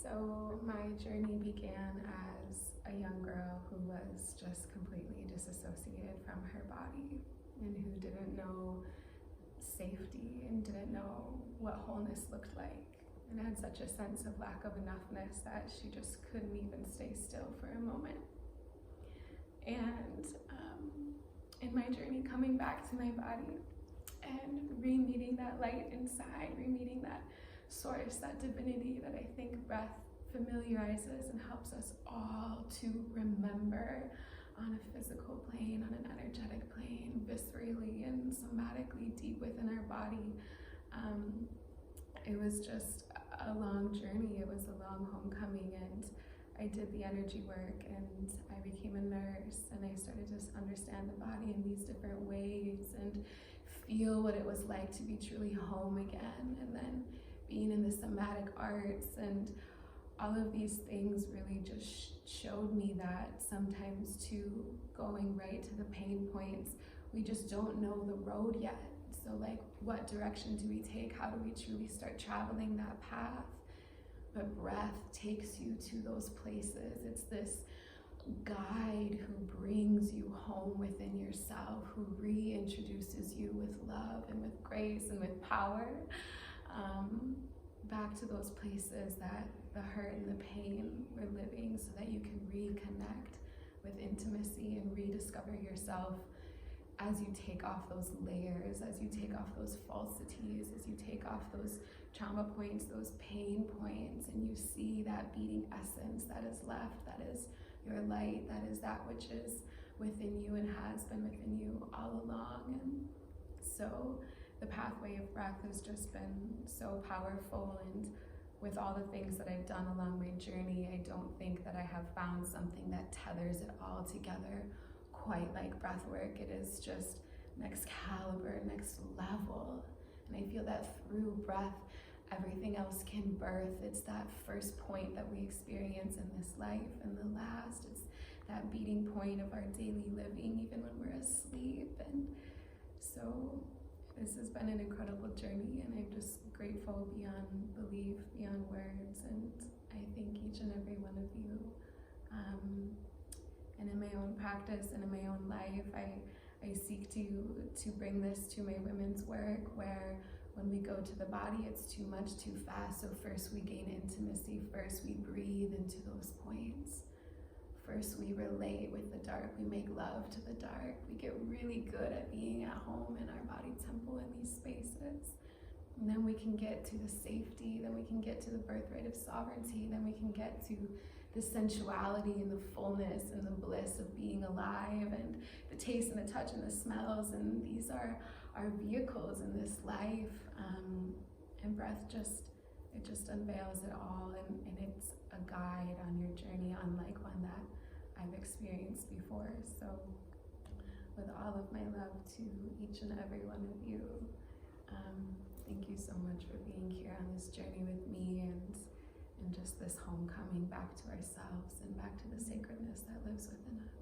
So my journey began as a young girl who was just completely disassociated from her body and who didn't know safety and didn't know what wholeness looked like, and had such a sense of lack of enough-ness that she just couldn't even stay still for a moment. And in my journey coming back to my body and re-meeting that light inside, re-meeting that source, that divinity that I think breath familiarizes and helps us all to remember on a physical plane, on an energetic plane, viscerally and somatically deep within our body. It was just a long journey. It was a long homecoming, and I did the energy work and I became a nurse, and I started to understand the body in these different ways and feel what it was like to be truly home again. And then being in the somatic arts and all of these things really just showed me that sometimes too, going right to the pain points, we just don't know the road yet. So like, what direction do we take? How do we truly start traveling that path? But breath takes you to those places. It's this guide who brings you home within yourself, who reintroduces you with love and with grace and with power, back to those places that the hurt and the pain were living, so that you can reconnect with intimacy and rediscover yourself as you take off those layers, as you take off those falsities, as you take off those trauma points, those pain points, and you see that beating essence that is left, that is your light, that is that which is within you and has been within you all along. And so the pathway of breath has just been so powerful, and with all the things that I've done along my journey, I don't think that I have found something that tethers it all together quite like breath work. It is just next caliber, next level. And I feel that through breath, everything else can birth. It's that first point that we experience in this life, and the last, it's that beating point of our daily living, even when we're asleep. And so this has been an incredible journey, and I'm just grateful beyond belief, beyond words. And I thank each and every one of you. And in my own practice and in my own life, I seek to bring this to my women's work, where when we go to the body, it's too much, too fast. So first we gain intimacy, first we breathe into those points. First we relate with the dark, we make love to the dark. We get really good at being at home in our body temple in these spaces. And then we can get to the safety, then we can get to the birthright of sovereignty, then we can get to the sensuality and the fullness and the bliss of being alive, and the taste and the touch and the smells. And these are our vehicles in this life. And breath just unveils it all, and it's a guide on your journey, unlike one that I've experienced before. So with all of my love to each and every one of you, thank you so much for being here on this journey with me, and just this homecoming back to ourselves and back to the sacredness that lives within us.